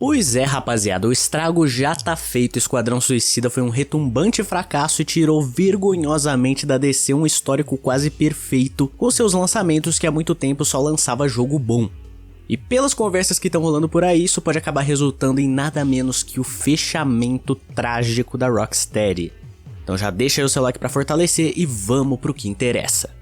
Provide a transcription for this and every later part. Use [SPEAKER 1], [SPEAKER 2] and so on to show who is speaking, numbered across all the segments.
[SPEAKER 1] Pois é, rapaziada, o estrago já tá feito. Esquadrão Suicida foi um retumbante fracasso e tirou vergonhosamente da DC um histórico quase perfeito com seus lançamentos que há muito tempo só lançava jogo bom. E pelas conversas que estão rolando por aí, isso pode acabar resultando em nada menos que o fechamento trágico da Rocksteady. Então já deixa aí o seu like pra fortalecer e vamos pro que interessa.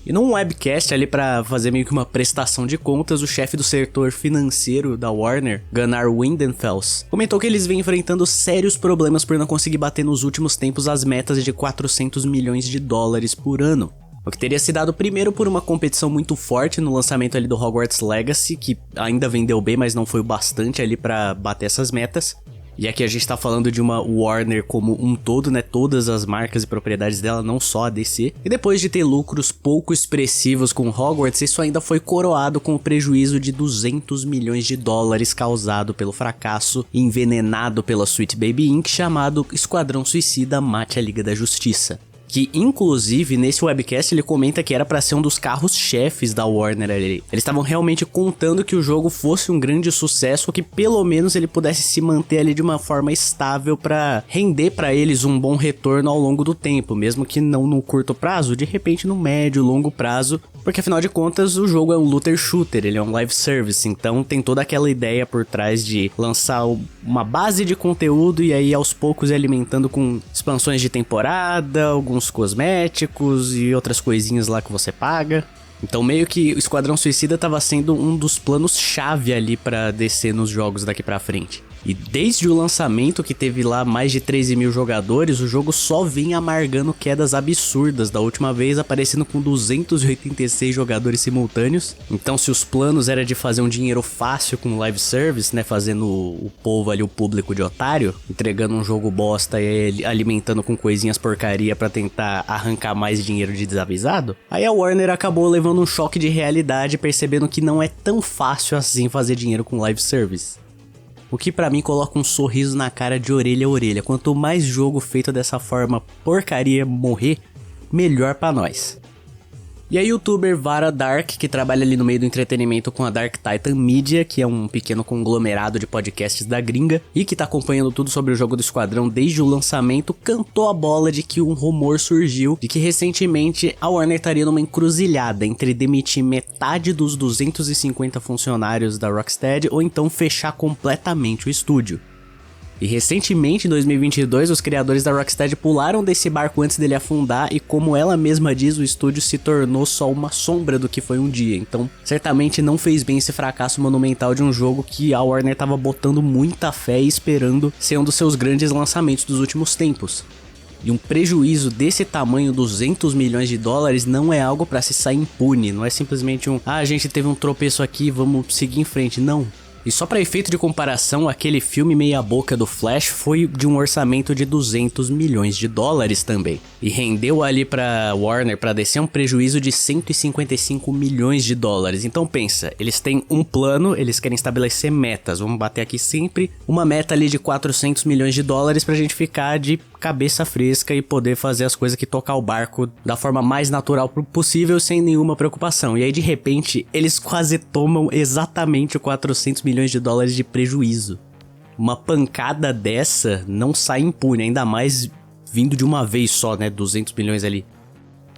[SPEAKER 1] E num webcast ali pra fazer meio que uma prestação de contas, o chefe do setor financeiro da Warner, Gunnar Windenfels, comentou que eles vêm enfrentando sérios problemas por não conseguir bater nos últimos tempos as metas de 400 milhões de dólares por ano. O que teria se dado primeiro por uma competição muito forte no lançamento ali do Hogwarts Legacy, que ainda vendeu bem, mas não foi o bastante ali pra bater essas metas. E aqui a gente tá falando de uma Warner como um todo, né? Todas as marcas e propriedades dela, não só a DC. E depois de ter lucros pouco expressivos com Hogwarts, isso ainda foi coroado com o prejuízo de 200 milhões de dólares causado pelo fracasso envenenado pela Sweet Baby Inc. chamado Esquadrão Suicida Mate a Liga da Justiça. Que inclusive nesse webcast ele comenta que era pra ser um dos carros-chefes da Warner ali. Eles estavam realmente contando que o jogo fosse um grande sucesso, ou que pelo menos ele pudesse se manter ali de uma forma estável pra render pra eles um bom retorno ao longo do tempo, mesmo que não no curto prazo, de repente no médio, longo prazo, porque afinal de contas o jogo é um looter shooter, ele é um live service, então tem toda aquela ideia por trás de lançar uma base de conteúdo e aí aos poucos ir alimentando com expansões de temporada, alguns cosméticos e outras coisinhas lá que você paga. Então meio que o Esquadrão Suicida tava sendo um dos planos-chave ali pra descer nos jogos daqui pra frente. E desde o lançamento, que teve lá mais de 13 mil jogadores, o jogo só vem amargando quedas absurdas, da última vez aparecendo com 286 jogadores simultâneos. Então se os planos era de fazer um dinheiro fácil com live service, né, fazendo o povo ali, o público de otário, entregando um jogo bosta e alimentando com coisinhas porcaria pra tentar arrancar mais dinheiro de desavisado, aí a Warner acabou levando um choque de realidade, percebendo que não é tão fácil assim fazer dinheiro com live service. O que pra mim coloca um sorriso na cara de orelha a orelha. Quanto mais jogo feito dessa forma porcaria morrer, melhor pra nós. E a youtuber Vara Dark, que trabalha ali no meio do entretenimento com a Dark Titan Media, que é um pequeno conglomerado de podcasts da gringa, e que tá acompanhando tudo sobre o jogo do Esquadrão desde o lançamento, cantou a bola de que um rumor surgiu de que recentemente a Warner estaria numa encruzilhada entre demitir metade dos 250 funcionários da Rocksteady ou então fechar completamente o estúdio. E recentemente, em 2022, os criadores da Rocksteady pularam desse barco antes dele afundar e, como ela mesma diz, o estúdio se tornou só uma sombra do que foi um dia. Então, certamente não fez bem esse fracasso monumental de um jogo que a Warner estava botando muita fé e esperando ser um dos seus grandes lançamentos dos últimos tempos. E um prejuízo desse tamanho, 200 milhões de dólares, não é algo para se sair impune. Não é simplesmente a gente teve um tropeço aqui, vamos seguir em frente. Não. E só para efeito de comparação, aquele filme meia boca do Flash foi de um orçamento de 200 milhões de dólares também. E rendeu ali pra Warner, pra descer um prejuízo de 155 milhões de dólares. Então pensa, eles têm um plano, eles querem estabelecer metas. Vamos bater aqui sempre uma meta ali de 400 milhões de dólares pra gente ficar de cabeça fresca e poder fazer as coisas que tocar o barco da forma mais natural possível, sem nenhuma preocupação. E aí de repente, eles quase tomam exatamente 400 milhões de dólares de prejuízo. Uma pancada dessa não sai impune, ainda mais vindo de uma vez só, né, 200 milhões ali.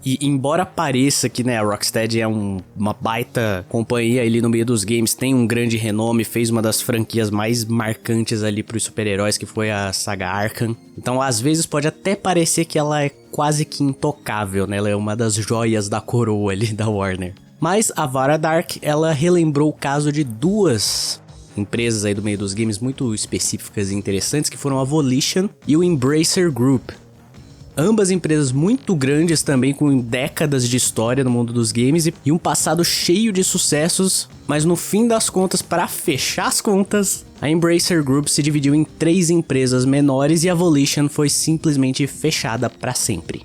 [SPEAKER 1] E embora pareça que, né, a Rocksteady é uma baita companhia ali no meio dos games, tem um grande renome, fez uma das franquias mais marcantes ali pros super-heróis, que foi a saga Arkham. Então, às vezes, pode até parecer que ela é quase que intocável, né? Ela é uma das joias da coroa ali da Warner. Mas a Vara Dark, ela relembrou o caso de duas empresas aí do meio dos games muito específicas e interessantes, que foram a Volition e o Embracer Group. Ambas empresas muito grandes também, com décadas de história no mundo dos games e um passado cheio de sucessos, mas no fim das contas, para fechar as contas, a Embracer Group se dividiu em 3 empresas menores e a Volition foi simplesmente fechada para sempre.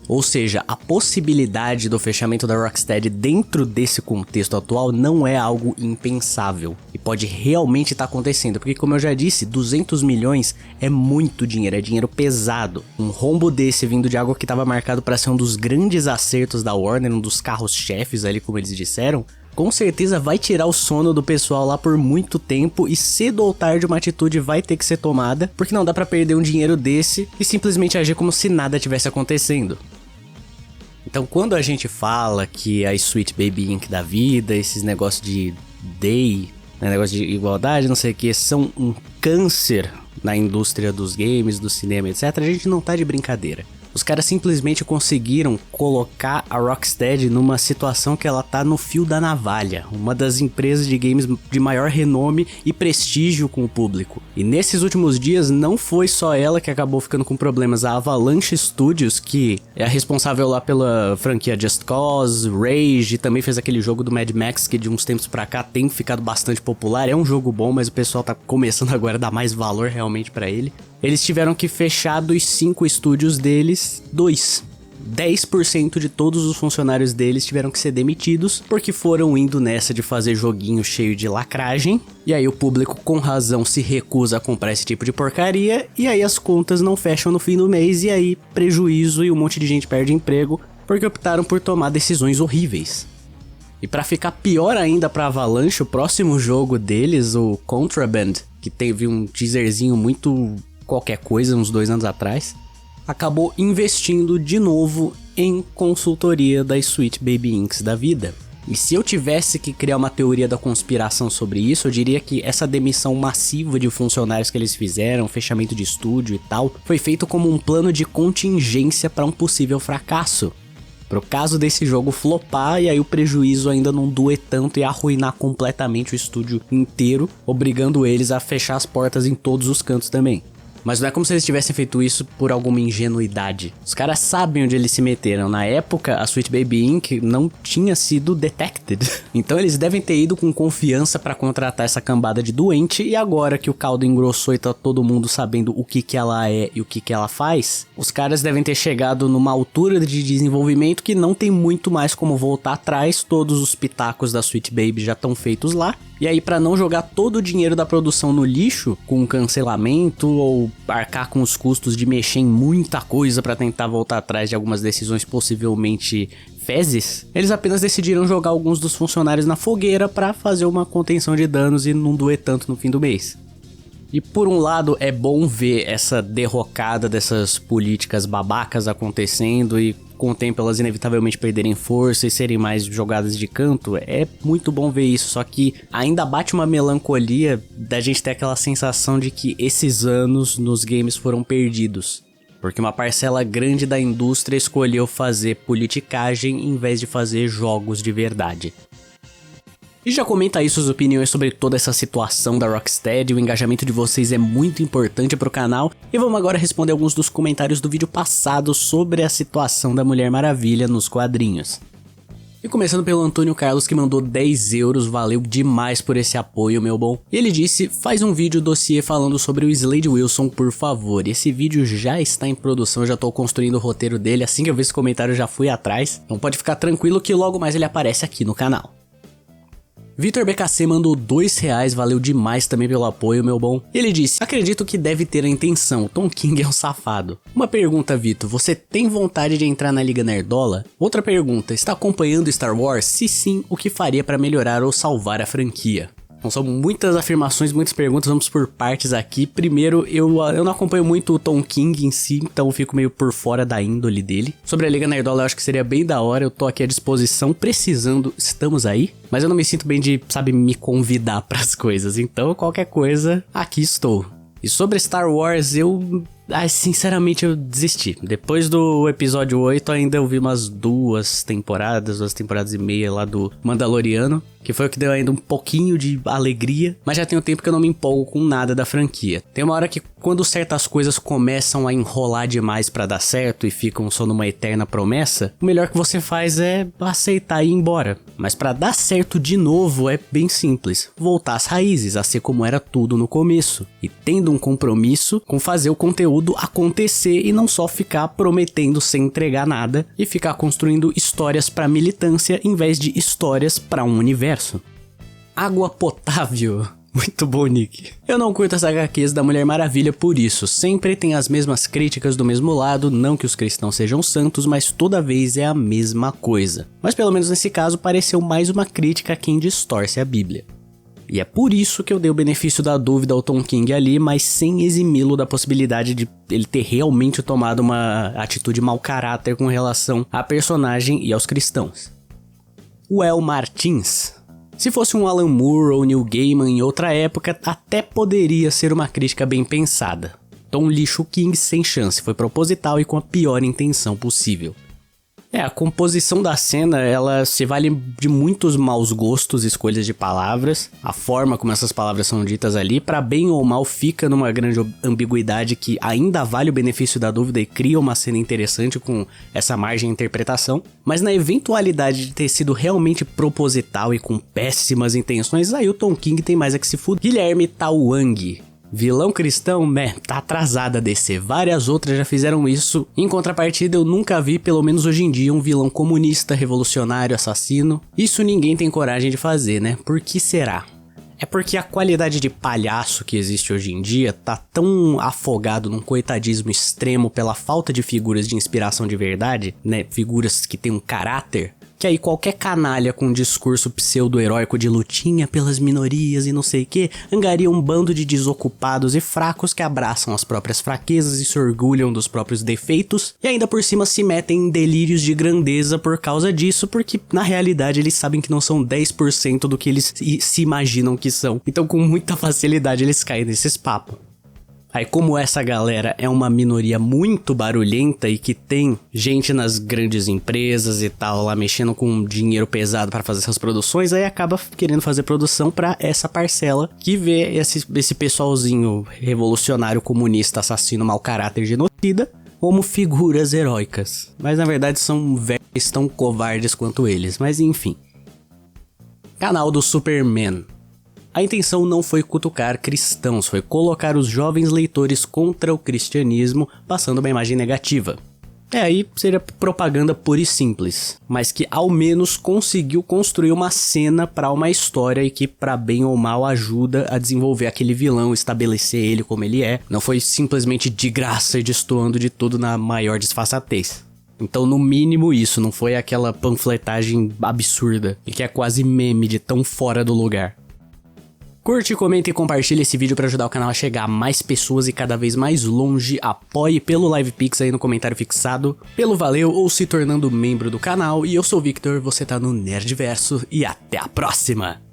[SPEAKER 1] Ou seja, a possibilidade do fechamento da Rocksteady dentro desse contexto atual não é algo impensável. E pode realmente estar acontecendo, porque como eu já disse, 200 milhões é muito dinheiro, é dinheiro pesado. Um rombo desse vindo de algo que estava marcado para ser um dos grandes acertos da Warner, um dos carros-chefes ali, como eles disseram, com certeza vai tirar o sono do pessoal lá por muito tempo e cedo ou tarde uma atitude vai ter que ser tomada, porque não dá pra perder um dinheiro desse e simplesmente agir como se nada tivesse acontecendo. Então quando a gente fala que a Sweet Baby Inc. da vida, esses negócios de negócio de igualdade, não sei o que, são um câncer na indústria dos games, do cinema, etc., a gente não tá de brincadeira. Os caras simplesmente conseguiram colocar a Rocksteady numa situação que ela tá no fio da navalha, uma das empresas de games de maior renome e prestígio com o público. E nesses últimos dias não foi só ela que acabou ficando com problemas, a Avalanche Studios, que é a responsável lá pela franquia Just Cause, Rage, e também fez aquele jogo do Mad Max que de uns tempos pra cá tem ficado bastante popular, é um jogo bom, mas o pessoal tá começando agora a dar mais valor realmente pra ele. Eles tiveram que fechar dos 5 estúdios deles, 10% de todos os funcionários deles tiveram que ser demitidos porque foram indo nessa de fazer joguinho cheio de lacragem. E aí o público com razão se recusa a comprar esse tipo de porcaria e aí as contas não fecham no fim do mês e aí prejuízo e um monte de gente perde emprego porque optaram por tomar decisões horríveis. E pra ficar pior ainda pra Avalanche, o próximo jogo deles, o Contraband, que teve um teaserzinho muito qualquer coisa uns 2 anos atrás, acabou investindo de novo em consultoria da Sweet Baby Inc. da vida. E se eu tivesse que criar uma teoria da conspiração sobre isso, eu diria que essa demissão massiva de funcionários que eles fizeram, fechamento de estúdio e tal, foi feito como um plano de contingência para um possível fracasso. Pro caso desse jogo flopar e aí o prejuízo ainda não doer tanto e arruinar completamente o estúdio inteiro, obrigando eles a fechar as portas em todos os cantos também. Mas não é como se eles tivessem feito isso por alguma ingenuidade. Os caras sabem onde eles se meteram. Na época, a Sweet Baby Inc. não tinha sido detected. Então eles devem ter ido com confiança pra contratar essa cambada de doente. E agora que o caldo engrossou e tá todo mundo sabendo o que ela é e o que ela faz, os caras devem ter chegado numa altura de desenvolvimento que não tem muito mais como voltar atrás. Todos os pitacos da Sweet Baby já estão feitos lá. E aí, pra não jogar todo o dinheiro da produção no lixo, com cancelamento ou arcar com os custos de mexer em muita coisa pra tentar voltar atrás de algumas decisões possivelmente fezes, eles apenas decidiram jogar alguns dos funcionários na fogueira pra fazer uma contenção de danos e não doer tanto no fim do mês. E por um lado é bom ver essa derrocada dessas políticas babacas acontecendo e com o tempo elas inevitavelmente perderem força e serem mais jogadas de canto. É muito bom ver isso, só que ainda bate uma melancolia da gente ter aquela sensação de que esses anos nos games foram perdidos. Porque uma parcela grande da indústria escolheu fazer politicagem em vez de fazer jogos de verdade. E já comenta aí suas opiniões sobre toda essa situação da Rocksteady, o engajamento de vocês é muito importante pro canal. E vamos agora responder alguns dos comentários do vídeo passado sobre a situação da Mulher Maravilha nos quadrinhos. E começando pelo Antônio Carlos, que mandou 10 euros, valeu demais por esse apoio, meu bom. E ele disse, faz um vídeo dossiê falando sobre o Slade Wilson, por favor. E esse vídeo já está em produção, já tô construindo o roteiro dele, assim que eu vi esse comentário eu já fui atrás. Então pode ficar tranquilo que logo mais ele aparece aqui no canal. Vitor BKC mandou R$2, valeu demais também pelo apoio, meu bom. Ele disse, acredito que deve ter a intenção, Tom King é um safado. Uma pergunta, Vitor, você tem vontade de entrar na Liga Nerdola? Outra pergunta, está acompanhando Star Wars? Se sim, o que faria para melhorar ou salvar a franquia? Então são muitas afirmações, muitas perguntas, vamos por partes aqui. Primeiro, eu não acompanho muito o Tom King em si, então eu fico meio por fora da índole dele. Sobre a Liga Nerdola eu acho que seria bem da hora, eu tô aqui à disposição, precisando, estamos aí. Mas eu não me sinto bem de, sabe, me convidar pras coisas, então qualquer coisa, aqui estou. E sobre Star Wars, sinceramente eu desisti. Depois do episódio 8 ainda eu vi umas 2 temporadas e meia lá do Mandaloriano, que foi o que deu ainda um pouquinho de alegria, mas já tem um tempo que eu não me empolgo com nada da franquia. Tem uma hora que quando certas coisas começam a enrolar demais pra dar certo e ficam só numa eterna promessa, o melhor que você faz é aceitar e ir embora. Mas pra dar certo de novo é bem simples, voltar às raízes, a ser como era tudo no começo, e tendo um compromisso com fazer o conteúdo acontecer e não só ficar prometendo sem entregar nada e ficar construindo histórias pra militância em vez de histórias pra um universo. Água potável. Muito bom, Nick. Eu não curto as HQs da Mulher Maravilha por isso. Sempre tem as mesmas críticas do mesmo lado, não que os cristãos sejam santos, mas toda vez é a mesma coisa. Mas pelo menos nesse caso pareceu mais uma crítica a quem distorce a Bíblia. E é por isso que eu dei o benefício da dúvida ao Tom King ali, mas sem eximi-lo da possibilidade de ele ter realmente tomado uma atitude mau caráter com relação à personagem e aos cristãos. O El Martins. Se fosse um Alan Moore ou Neil Gaiman em outra época, até poderia ser uma crítica bem pensada. Tom lixo King sem chance, foi proposital e com a pior intenção possível. A composição da cena, ela se vale de muitos maus gostos, escolhas de palavras, a forma como essas palavras são ditas ali, pra bem ou mal fica numa grande ambiguidade que ainda vale o benefício da dúvida e cria uma cena interessante com essa margem de interpretação, mas na eventualidade de ter sido realmente proposital e com péssimas intenções, aí o Tom King tem mais a que se fuder. Guilherme Tauang. Vilão cristão, tá atrasada a DC, várias outras já fizeram isso. Em contrapartida, eu nunca vi, pelo menos hoje em dia, um vilão comunista, revolucionário, assassino. Isso ninguém tem coragem de fazer, né? Por que será? É porque a qualidade de palhaço que existe hoje em dia tá tão afogado num coitadismo extremo pela falta de figuras de inspiração de verdade, né? Figuras que têm um caráter, que aí qualquer canalha com um discurso pseudo-heróico de lutinha pelas minorias e não sei o que, angaria um bando de desocupados e fracos que abraçam as próprias fraquezas e se orgulham dos próprios defeitos, e ainda por cima se metem em delírios de grandeza por causa disso, porque na realidade eles sabem que não são 10% do que eles se imaginam que são. Então com muita facilidade eles caem nesses papos. Aí como essa galera é uma minoria muito barulhenta e que tem gente nas grandes empresas e tal lá mexendo com dinheiro pesado para fazer essas produções, aí acaba querendo fazer produção para essa parcela que vê esse pessoalzinho revolucionário, comunista, assassino, mau caráter, genocida, como figuras heróicas. Mas na verdade são velhos tão covardes quanto eles, mas enfim. Canal do Superman. A intenção não foi cutucar cristãos, foi colocar os jovens leitores contra o cristianismo, passando uma imagem negativa. Aí seria propaganda pura e simples, mas que ao menos conseguiu construir uma cena para uma história e que para bem ou mal ajuda a desenvolver aquele vilão, estabelecer ele como ele é. Não foi simplesmente de graça e destoando de tudo na maior disfarçatez. Então no mínimo isso, não foi aquela panfletagem absurda e que é quase meme de tão fora do lugar. Curte, comenta e compartilha esse vídeo para ajudar o canal a chegar a mais pessoas e cada vez mais longe. Apoie pelo LivePix aí no comentário fixado, pelo Valeu ou se tornando membro do canal. E eu sou o Victor, você tá no Nerdverso e até a próxima!